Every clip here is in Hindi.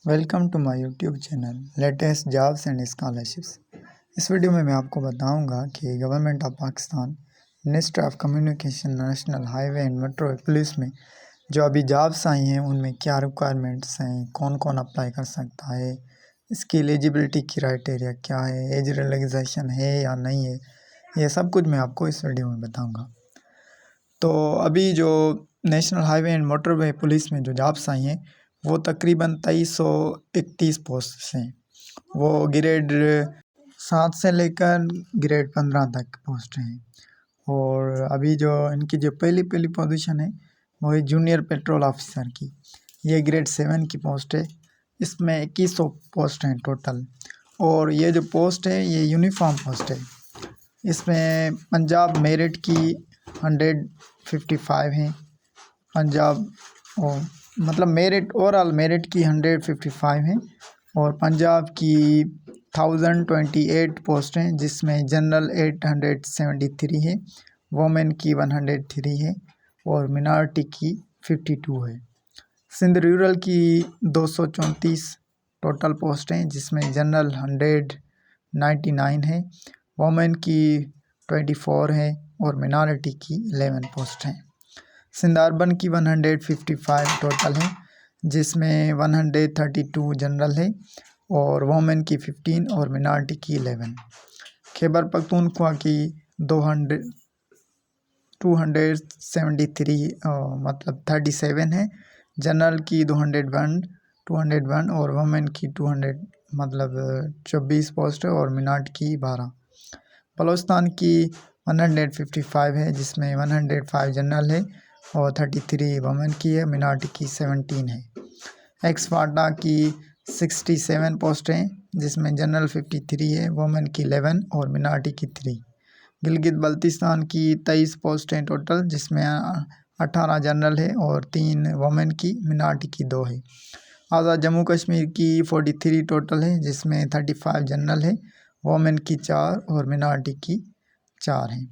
Welcome to my YouTube channel latest jobs and scholarships. इस वीडियो में मैं आपको बताऊंगा कि government of Pakistan ministry of communication national highway and metro police में जो अभी जॉब्स आई हैं उनमें क्या रिक्वायरमेंट्स हैं, कौन कौन अप्लाई कर सकता है, इसकी एलिजिबिलिटी क्राइटेरिया क्या है, एज रिलैक्सेशन है या नहीं है, ये सब कुछ मैं आपको इस वीडियो में बताऊँगा। तो अभी जो national highway and motorway police में जो जॉब्स आई हैं वो तकरीबन 2331 पोस्ट हैं। वो ग्रेड 7 से लेकर ग्रेड 15 तक पोस्ट हैं। और अभी जो इनकी जो पहली पोजीशन है वो है जूनियर पेट्रोल ऑफिसर की। ये ग्रेड 7 की पोस्ट है। इसमें 2100 पोस्ट हैं टोटल। और ये जो पोस्ट है ये यूनिफॉर्म पोस्ट है। इसमें पंजाब मेरिट की 155 हैं। पंजाब और मतलब मेरिट ओवरऑल मेरिट की 155 हैं और पंजाब की 1028 पोस्ट हैं, जिसमें जनरल 873 है, वोमेन की 103 है और मिनॉरिटी की 52 है। सिंध रूरल की 234 टोटल पोस्ट हैं, जिसमें जनरल 199 है, वोमेन की 24 है और मिनॉरिटी की 11 पोस्ट हैं। सिंध अर्बन की 155 टोटल है, जिसमें 132 जनरल है और वोमेन की 15 और मिनॉरिटी की 11। खैबर पख्तूनख्वा की 273 मतलब 37 है, जनरल की 201 और वोमेन की 200 मतलब 24 पोस्ट है और मिनॉरिटी की 12। बलोचिस्तान की 155 है, जिसमें 105 जनरल है और 33 वोमेन की है, मिनॉरिटी की 17 है। एक्सफाटा की 67 पोस्ट हैं, जिसमें जनरल 53 है, वोमेन की 11 और मिनॉरिटी की 3। गिलगित बल्तिस्तान की 23 पोस्ट हैं टोटल, जिसमें 18 जनरल है और 3 वोमेन की, मिनॉरिटी की 2 है। आज़ाद जम्मू कश्मीर की 43 टोटल है, जिसमें 35 जनरल है, वोमेन की 4 और मिनॉरिटी की 4 हैं।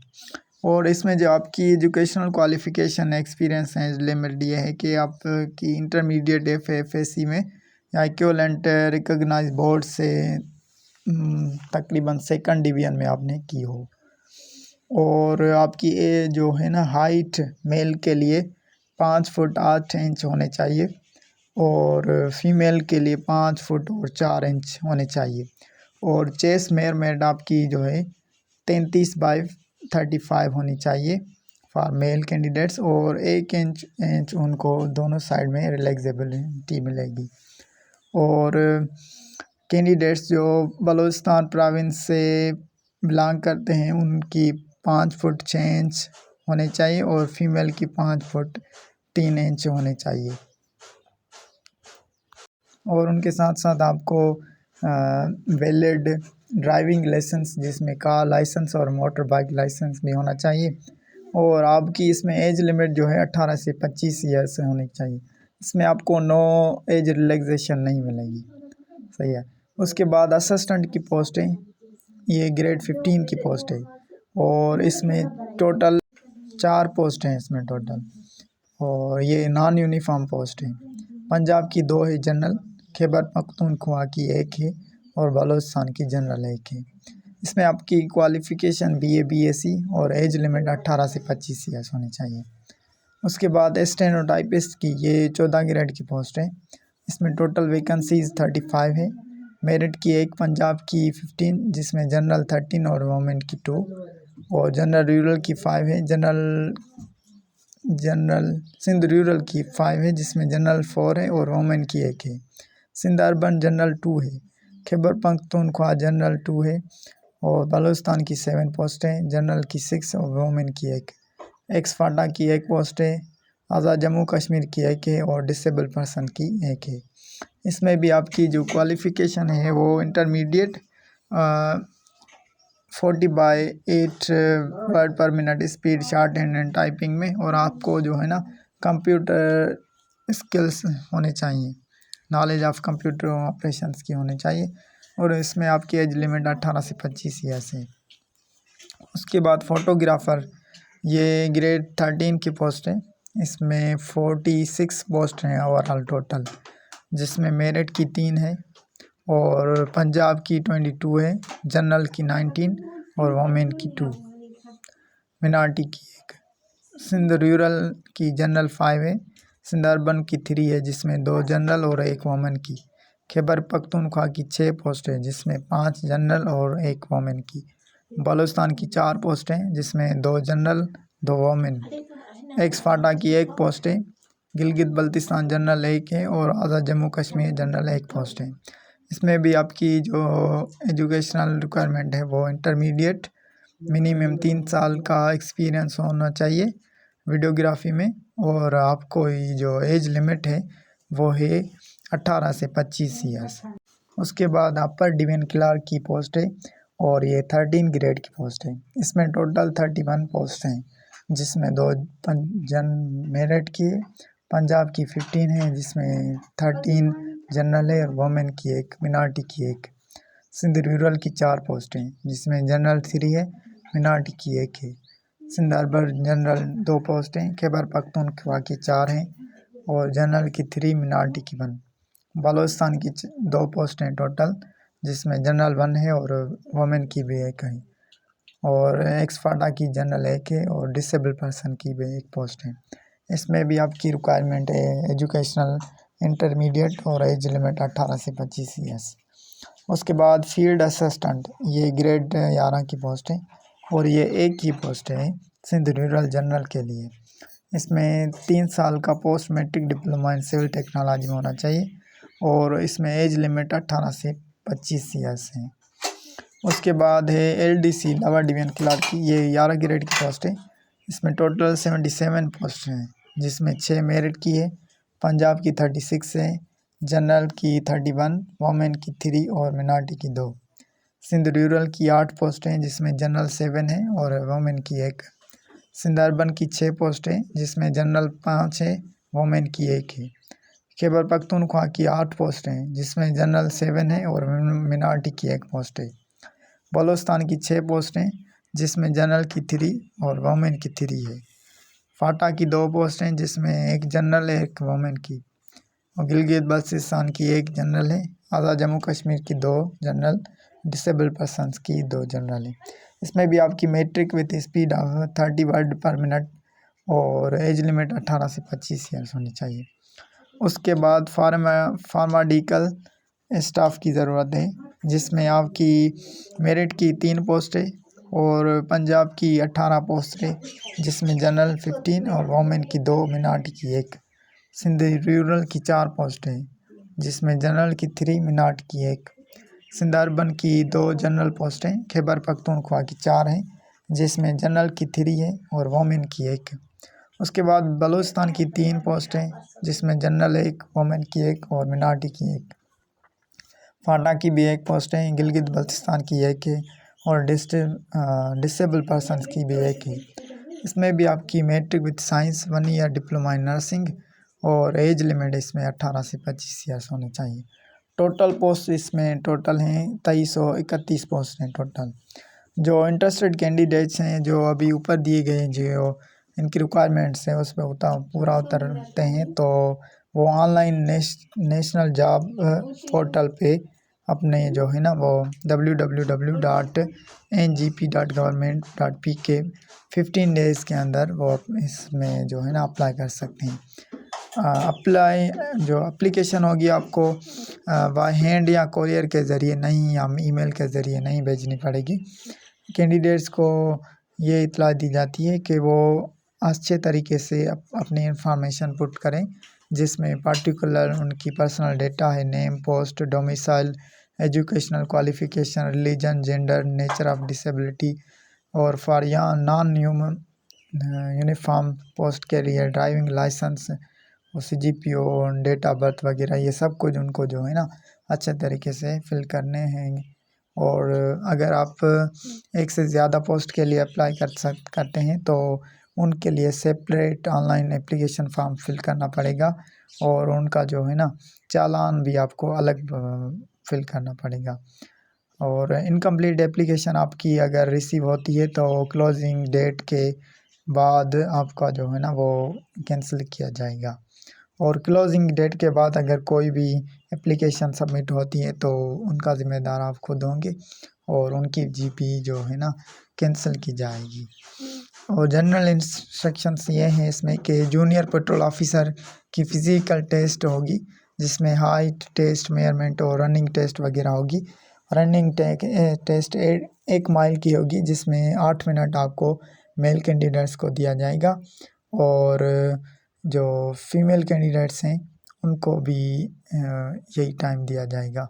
और इसमें जो आपकी एजुकेशनल क्वालिफ़िकेशन एक्सपीरियंस है लिमिट ये है कि आपकी इंटरमीडिएट FAC में या इक्विवेलेंट रिकॉग्नाइज बोर्ड से तकरीबन 2nd डिवीज़न में आपने की हो। और आपकी एज जो है ना, हाइट मेल के लिए 5 फुट 8 इंच होने चाहिए और फीमेल के लिए 5 फुट और 4 इंच होने चाहिए। और चेस्ट मेजरमेंट आपकी जो है 33/35 होनी चाहिए फॉर मेल कैंडिडेट्स और 1 इंच उनको दोनों साइड में रिलैक्सेबिलिटी मिलेगी। और कैंडिडेट्स जो बलूचिस्तान प्रोविंस से बिलोंग करते हैं उनकी 5 फुट 6 इंच होने चाहिए और फीमेल की 5 फुट 3 इंच होने चाहिए। और उनके साथ साथ आपको वैलिड ड्राइविंग लाइसेंस, जिसमें कार लाइसेंस और मोटर बाइक लाइसेंस भी होना चाहिए। और आपकी इसमें एज लिमिट जो है 18 से 25 ईयर्स होनी चाहिए। इसमें आपको नो एज रिलैक्सेशन नहीं मिलेगी, सही है। उसके बाद असिस्टेंट की पोस्ट है, ये ग्रेड 15 की पोस्ट है और इसमें टोटल 4 पोस्ट हैं इसमें टोटल, और ये नॉन यूनिफॉर्म पोस्ट है। पंजाब की 2 है जनरल, खैबर पख्तूनख्वा की 1 है और बलोचिस्तान की जनरल 1 है। इसमें आपकी क्वालिफ़िकेशन BA BSc और एज लिमिट 18 से 25 ईयर्स होनी चाहिए। उसके बाद स्टेनोटाइपिस्ट की ये 14 ग्रेड की पोस्ट है। इसमें टोटल वैकेंसीज 35 है। मेरिट की 1, पंजाब की 15, जिसमें जनरल 13 और वोमेन की 2 और जनरल रूरल की 5 है। जनरल सिंध रूरल की 5 है, जिसमें जनरल 4 है और वोमेन की 1 है। सिंध अर्बन जनरल 2 है। खैबर पख्तूनख्वा जनरल 2 है और बलूचिस्तान की 7 पोस्ट है, जनरल की 6 और वोमेन की 1। एक्सफाटा की 1 पोस्ट है। आज़ाद जम्मू कश्मीर की 1 है और डिसेबल पर्सन की 1 है। इसमें भी आपकी जो क्वालिफ़िकेशन है वो intermediate 40/8 word per minute speed short hand and typing में, और आपको जो है ना कंप्यूटर स्किल्स होने चाहिए, नॉलेज ऑफ कंप्यूटर ऑपरेशंस की होनी चाहिए। और इसमें आपकी एज लिमिट 18 से 25 ईयर्स है। उसके बाद फ़ोटोग्राफ़र, ये ग्रेड 13 की पोस्ट है। इसमें 46 पोस्ट हैं ओवरऑल टोटल, जिसमें मेरिट की 3 है और पंजाब की 22 है, जनरल की 19 और वोमेन की 2, मिनार्टी की 1। सिंध रूरल की जनरल 5 है, सिंध अर्बन की 3 है जिसमें 2 जनरल और 1 वोमेन की। खैबर पख्तूनख्वा की 6 पोस्ट है जिसमें 5 जनरल और 1 वोमेन की। बलूचिस्तान की 4 पोस्ट हैं जिसमें 2 जनरल 2 वोमेन। एक्स फाटा की 1 पोस्ट है। गिलगित बल्तिस्तान जनरल 1 है और आज़ाद जम्मू कश्मीर जनरल 1 पोस्ट है। इसमें भी आपकी जो एजुकेशनल रिक्वायरमेंट है वो इंटरमीडिएट, मिनिमम 3 साल का एक्सपीरियंस होना चाहिए वीडियोग्राफी में, और आपको ये जो एज लिमिट है वो है 18 से 25 ईयर्स। उसके बाद अपर डिवीजन क्लर्क की पोस्ट है और ये 13 ग्रेड की पोस्ट है। इसमें टोटल 31 पोस्ट हैं जिसमें 2 मेरिट की, पंजाब की 15 है जिसमें 13 जनरल है और वोमेन की 1, मिनार्टी की 1। सिंध रूरल की 4 पोस्ट हैं जिसमें जनरल 3 है, मिनार्टी की 1 है। सिंध अर्बन जनरल 2 पोस्ट हैं। खैबर पख्तूनख्वा की 4 हैं और जनरल की 3, मिनार्टी की 1। बलूचिस्तान की 2 पोस्ट हैं टोटल जिसमें जनरल 1 है और वोमेन की भी 1 है, और एक्स फाटा की जनरल 1 है और डिसेबल पर्सन की भी 1 पोस्ट है। इसमें भी आपकी रिक्वायरमेंट है एजुकेशनल इंटरमीडिएट और एज लिमिट 18 से 25 ईयर्स। उसके बाद फील्ड असिस्टेंट, ये ग्रेड 11 की पोस्ट है और ये एक ही पोस्ट है सिंध रूरल जनरल के लिए। इसमें 3 साल का post matric diploma in civil technology में होना चाहिए और इसमें एज लिमिट 18 से 25 ईयर्स है। उसके बाद है LDC लोअर डिवीजन क्लर्क की, ये 11 ग्रेड की पोस्ट है। इसमें टोटल 77 पोस्ट हैं जिसमें 6 मेरिट की है, पंजाब की 36 है, जनरल की 31, वोमेन की 3 और मिनार्टी की 2। सिंध रूरल की 8 पोस्ट हैं जिसमें जनरल 7 है और वोमेन की 1। सिंध अर्बन की 6 पोस्ट हैं जिसमें जनरल 5 है, वोमेन की 1 है। खैबर पख्तूनख्वा की 8 पोस्ट हैं जिसमें जनरल 7 है और मिनार्टी की 1 पोस्ट है। बलूचिस्तान की 6 पोस्ट हैं जिसमें जनरल की 3 और वोमेन की 3 है। फाटा की 2 पोस्ट हैं जिसमें 1 जनरल है 1 वोमेन की, और गिलगित बल्तिस्तान की 1 जनरल है। आज़ाद जम्मू कश्मीर की 2 जनरल, डिसेबल पर्सनस की 2 जनरल है। इसमें भी आपकी matric with speed of 30 word per minute और एज लिमिट 18 से 25 ईयर्स होनी चाहिए। उसके बाद फार्माडिकल स्टाफ की ज़रूरत है जिसमें आपकी मेरिट की 3 पोस्ट है और पंजाब की 18 पोस्ट है जिसमें जनरल 15 और वोमेन की 2, मिनार्टी की 1। सिंध रूरल की 4 पोस्ट है जिसमें जनरल की 3, मिनार्टी की 1। सिंध अर्बन की 2 जनरल पोस्ट हैं। खैबर पख्तूनख्वा की 4 हैं जिसमें जनरल की 3 है और वोमेन की 1। उसके बाद बलूचिस्तान की 3 पोस्ट हैं जिसमें जनरल 1, वोमेन की 1 और मिनार्टी की 1। फाटा की भी 1 पोस्ट है। गिलगित बल्तिस्तान की 1 है और डिसेबल पर्सनस की भी 1 है। इसमें भी आपकी matric with science 1 year diploma in nursing और एज लिमिट इसमें 18 से 25 ईयर्स होने चाहिए। टोटल पोस्ट इसमें टोटल हैं 2331 पोस्ट हैं टोटल। जो इंटरेस्टेड कैंडिडेट्स हैं जो अभी ऊपर दिए गए जो इनकी रिक्वायरमेंट्स हैं उस पर पूरा उतरते हैं तो वो ऑनलाइन नेशनल जॉब पोर्टल पे अपने जो है ना वो www.ngp.government.pk 15 डेज़ के अंदर वो इसमें जो है ना अप्लाई कर सकते हैं। जो एप्लीकेशन होगी आपको बाय हैंड या कोरियर के ज़रिए नहीं या ईमेल के ज़रिए नहीं भेजनी पड़ेगी। कैंडिडेट्स को ये इत्तला दी जाती है कि वो अच्छे तरीके से अपनी इंफॉर्मेशन पुट करें जिसमें पर्टिकुलर उनकी पर्सनल डेटा है, name, post, domicile, educational qualification, religion, gender, nature of disability और फॉर या नॉन यूनिफॉर्म पोस्ट के लिए ड्राइविंग लाइसेंस और CGPO, डेट ऑफ बर्थ वगैरह ये सब कुछ उनको जो है ना अच्छे तरीके से फिल करने हैं। और अगर आप एक से ज़्यादा पोस्ट के लिए अप्लाई करते हैं तो उनके लिए separate online application form fill करना पड़ेगा और उनका जो है ना चालान भी आपको अलग फिल करना पड़ेगा। और इनकम्प्लीट एप्लीकेशन आपकी अगर रिसीव होती है तो क्लोजिंग डेट के बाद आपका जो है ना वो कैंसिल किया जाएगा। और क्लोजिंग डेट के बाद अगर कोई भी एप्लीकेशन सबमिट होती है तो उनका ज़िम्मेदार आप खुद होंगे और उनकी जीपी जो है ना कैंसिल की जाएगी। और जनरल इंस्ट्रक्शंस ये हैं इसमें कि जूनियर पेट्रोल ऑफिसर की फ़िज़िकल टेस्ट होगी, जिसमें हाइट टेस्ट, मेजरमेंट और रनिंग टेस्ट वगैरह होगी। रनिंग टेस्ट 1 माइल की होगी, जिसमें 8 मिनट आपको मेल कैंडिडेट्स को दिया जाएगा और जो फीमेल कैंडिडेट्स हैं उनको भी यही टाइम दिया जाएगा।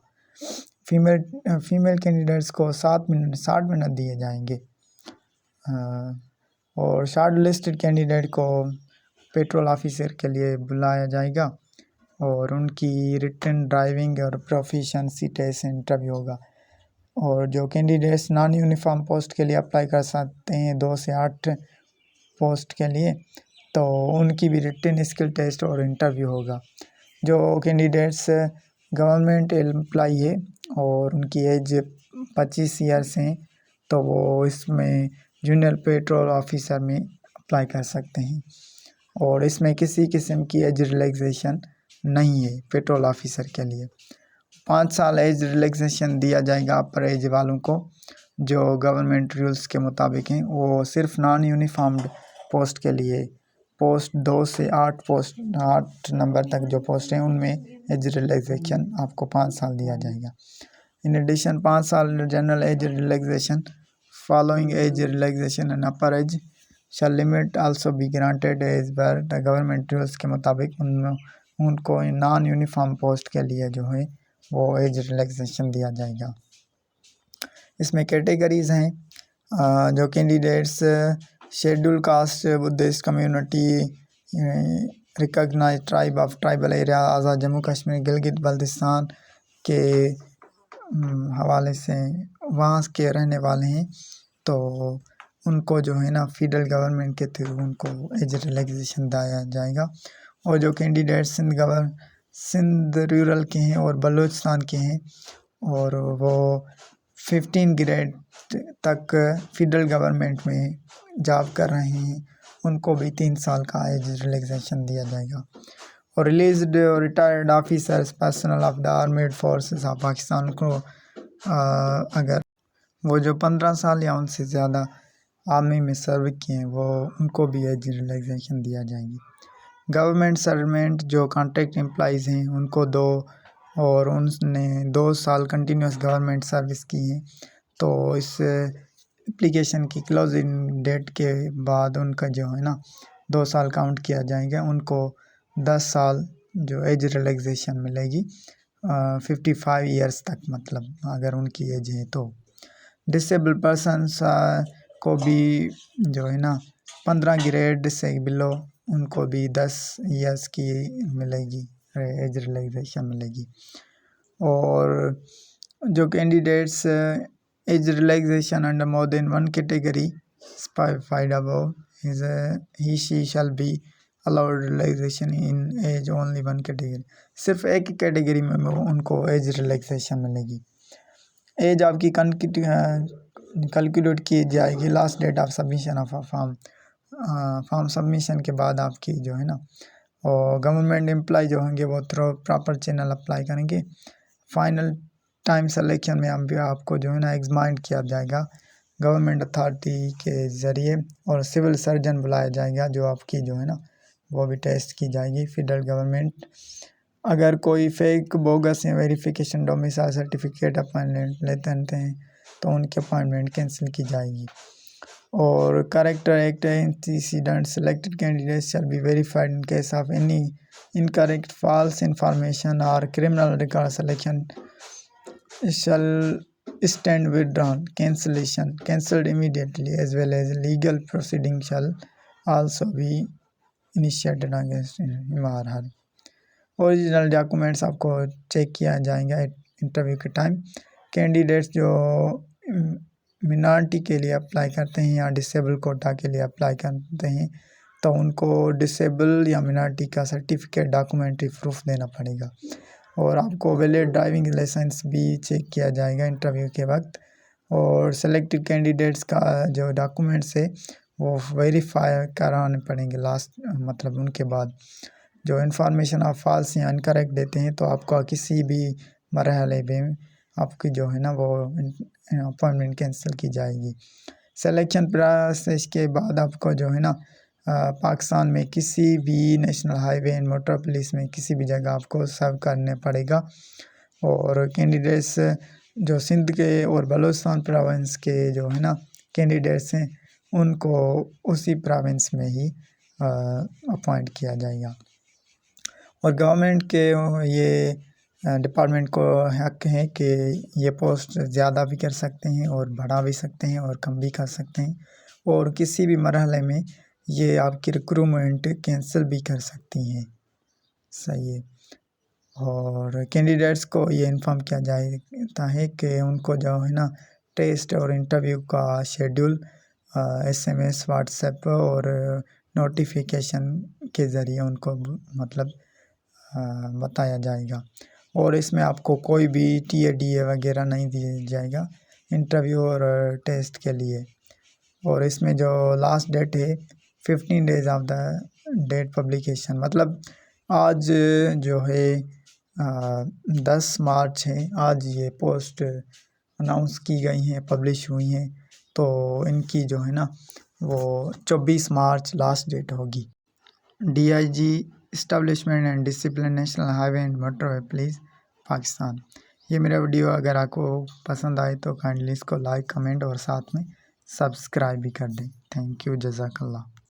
फीमेल कैंडिडेट्स को 60 मिनट दिए जाएंगे और शॉर्ट लिस्टेड कैंडिडेट को पेट्रोल ऑफिसर के लिए बुलाया जाएगा और उनकी रिटन ड्राइविंग और प्रोफिशिएंसी टेस्ट इंटरव्यू होगा। और जो कैंडिडेट्स नॉन यूनिफॉर्म पोस्ट के लिए अप्लाई कर सकते हैं 2 से 8 पोस्ट के लिए, तो उनकी भी रिटन स्किल टेस्ट और इंटरव्यू होगा। जो कैंडिडेट्स गवर्नमेंट एम्प्लॉई है और उनकी एज 25 ईयर्स हैं तो वो इसमें जूनियर पेट्रोल ऑफिसर में अप्लाई कर सकते हैं और इसमें किसी किस्म की एज रिलैक्सेशन नहीं है पेट्रोल ऑफिसर के लिए। 5 साल एज रिलैक्सेशन दिया जाएगा अपर एज वालों को जो गवर्नमेंट रूल्स के मुताबिक हैं। वो सिर्फ नॉन यूनिफॉर्म्ड पोस्ट के लिए, पोस्ट 2 से 8 पोस्ट 8 नंबर तक जो पोस्ट हैं उनमें एज रिलैक्सेशन आपको 5 साल दिया जाएगा। इन एडिशन 5 साल general age relaxation following age relaxation and upper age shall limit also be granted as per the government rules के मुताबिक उनको नॉन यूनिफॉर्म पोस्ट के लिए जो है वो एज रिलैक्सेशन दिया जाएगा। इसमें कैटेगरीज़ हैं जो candidates scheduled caste Buddhist community recognized tribe of tribal area Azad Jammu Kashmir Gilgit Baltistan के हवाले से वहाँ के रहने वाले हैं तो उनको जो है ना फेडरल गवर्नमेंट के थ्रू उनको एज रिलैक्सेशन दिया जाएगा। और जो कैंडिडेट सिंध रूरल के हैं और बलूचिस्तान के हैं और वो 15 ग्रेड तक फेडरल गवर्नमेंट में जॉब कर रहे हैं उनको भी 3 साल का एज रिलैक्सेशन दिया जाएगा। और रिलीज्ड और retired officers personal of the armed forces of Pakistan को अगर वो जो 15 साल या उनसे ज़्यादा आर्मी में सर्व किए हैं वो उनको भी एज रिलैक्सेशन दिया जाएगी। गवर्नमेंट सर्वेंट जो कॉन्ट्रैक्ट एम्प्लॉइज़ हैं उनको 2 और उनने 2 साल कंटिन्यूस गवर्नमेंट सर्विस की है तो इस एप्लीकेशन की क्लोजिंग डेट के बाद उनका जो है ना 2 साल काउंट किया जाएगा। उनको 10 साल जो एज रिलैक्सेशन मिलेगी 55 ईयर्स तक, मतलब अगर उनकी एज है तो। डिसेबल पर्सनस को भी जो है ना 15 ग्रेड से बिलो उनको भी 10 ईयर्स की मिलेगी एज रिलैक्सेशन मिलेगी। और जो candidates age relaxation under more than 1 category specified above he she shall be allowed relaxation in age only 1 category. सिर्फ एक ही कैटेगरी में उनको एज रिलैक्सेशन मिलेगी। एज आपकी कैलकुलेट की जाएगी last date of submission of form submission के बाद आपकी जो है ना। और गवर्नमेंट एम्प्लॉय जो होंगे वो थ्रू प्रॉपर चैनल अप्लाई करेंगे। फाइनल टाइम सिलेक्शन में हम भी आपको जो है ना एग्जामिन किया जाएगा गवर्नमेंट अथॉरिटी के ज़रिए और सिविल सर्जन बुलाया जाएगा जो आपकी जो है ना वो भी टेस्ट की जाएगी फेडरल गवर्नमेंट। अगर कोई फेक बोगस या वेरिफिकेशन डोमिसाइल सर्टिफिकेट अपॉइंटमेंट लेते हैं तो उनकी अपॉइंटमेंट कैंसिल की जाएगी। और character act antecedent selected candidate shall be verified in case of any incorrect false information और criminal record selection shall stand withdrawn, cancelled immediately, as well as legal proceeding shall also be initiated against him or her. Original documents आपको चेक किया जाएगा इंटरव्यू के टाइम। कैंडिडेट्स जो मिनॉरिटी के लिए अप्लाई करते हैं या डिसेबल कोटा के लिए अप्लाई करते हैं तो उनको डिसेबल या मिनॉरिटी का सर्टिफिकेट डॉक्यूमेंट्री प्रूफ देना पड़ेगा। और आपको वैलिड ड्राइविंग लाइसेंस भी चेक किया जाएगा इंटरव्यू के वक्त। और सेलेक्टेड कैंडिडेट्स का जो डॉक्यूमेंट्स है वो वेरीफाई कराने पड़ेंगे लास्ट, मतलब उनके बाद। जो इन्फॉर्मेशन आप फॉल्स या इनकरेक्ट देते हैं तो आपको किसी भी मरहले में आपकी जो है ना वो अपॉइंटमेंट कैंसिल की जाएगी। सिलेक्शन प्रोसेस के बाद आपको जो है ना पाकिस्तान में किसी भी national highway and motor police में किसी भी जगह आपको सर्व करने पड़ेगा। और कैंडिडेट्स जो सिंध के और बलूचिस्तान प्रोविंस के जो है ना कैंडिडेट्स हैं उनको उसी प्रोविंस में ही अपॉइंट किया जाएगा। और गवर्नमेंट के ये डिपार्टमेंट को हक है कि ये पोस्ट ज़्यादा भी कर सकते हैं और बढ़ा भी सकते हैं और कम भी कर सकते हैं, और किसी भी मरहले में ये आपकी रिक्रूटमेंट कैंसिल भी कर सकती हैं। सही है। और कैंडिडेट्स को ये इन्फॉर्म किया जाता है कि उनको जो है ना टेस्ट और इंटरव्यू का शेड्यूल SMS व्हाट्सएप और नोटिफिकेशन के ज़रिए उनको मतलब बताया जाएगा। और इसमें आपको कोई भी TA वगैरह नहीं दिया जाएगा इंटरव्यू और टेस्ट के लिए। और इसमें जो लास्ट डेट है 15 days of the date publication, मतलब आज जो है 10 मार्च है, आज ये पोस्ट अनाउंस की गई हैं, पब्लिश हुई हैं, तो इनकी जो है ना वो 24 मार्च लास्ट डेट होगी। DIG establishment and discipline national highway and motorway police Pakistan. ये मेरा वीडियो अगर आपको पसंद आए तो काइंडली इसको लाइक कमेंट और साथ में सब्सक्राइब भी कर दें। थैंक यू, जज़ाकल्लाह।